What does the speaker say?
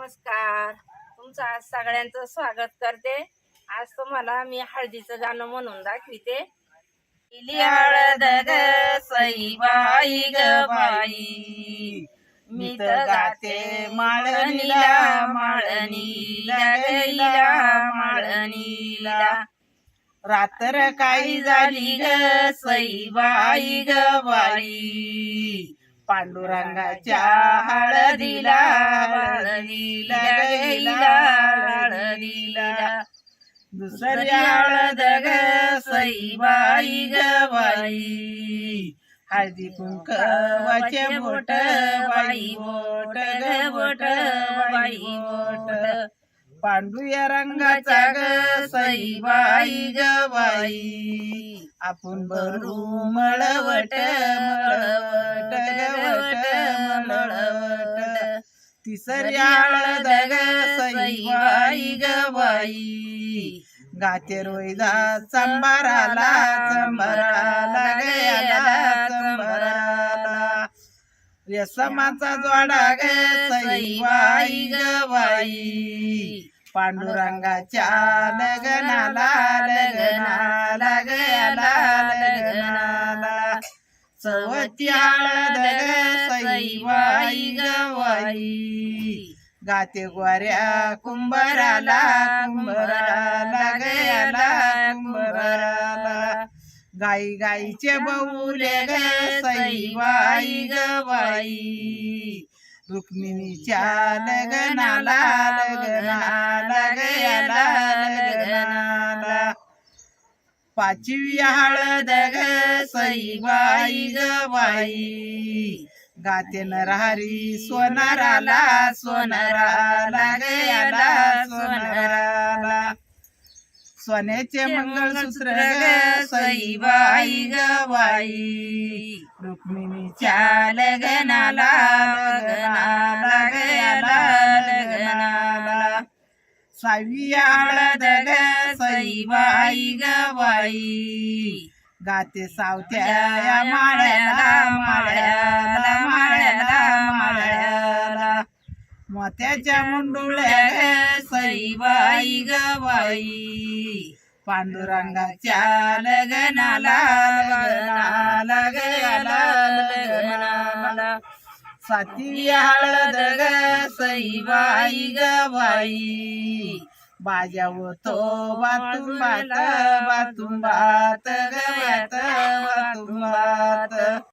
नमस्कार. तुमचं आज सगळ्यांचं स्वागत करते. आज तुम्हाला मी हळदीचं गाणं म्हणून दाखविते. इली हळद ग सईबाई ग बाई, मी तर गाते माळणीला माळणीला गईला माळणीला. रात्र काही झाली ग सईबाई ग बाई, पांडुरंगाच्या हळदीला हळदीला गईला हळदीला. दुसरी हळद ग सईबाई ग बाई, हळदी कुंकवाचे बोट बाई बोट ग बोट बाई बोट. पांढुया रंगाचा ग सईबाई ग बाई, आपण भरू मळवट मळवट गवट मळवट. तिसरी हळद ग सईबाई ग बाई, गाते रोयदा चंबाराला चंबाराला गयाला चंबाराला. रेशमाचा जोडा ग सईबाई ग बाई, पांडुरंगाच्या लग्नाला लग्नाला गयाला लग्नाला. चौथी हळद ग सईबाई ग बाई, गाते ग्वाऱ्या कुंभाराला कुंभाराला गयाला कुंभाराला. गाई गाईचे बहुले ग सईबाई ग बाई, रुक्मिणीच्या लग्नाला लग्नाला गयाला लग्नाला. पाचवी हळद ग सईबाई ग बाई, गाते नरहरी सोनाराला सोनाराला गयाला सोनाराला. सोन्याचे मंगळसूत्र ग सईबाई ग बाई, रुक्मिणीच्या लग्नाला लग्नाला गयाला लग्नाला. सहावी हळद ग सईबाई ग बाई, गाते सावत्या माळ्याला माळ्याला माळ्याला माळ्याला. मोत्याच्या मुंडुळ्या ग सईबाई ग बाई, पांडुरंगाच्या लग्नाला लग्नाला गयाला लग्नाला. सातवी हळद ग सईबाई ग बाई, बाजावतो बातुंबात बातुंबात ग बात बातुंबात.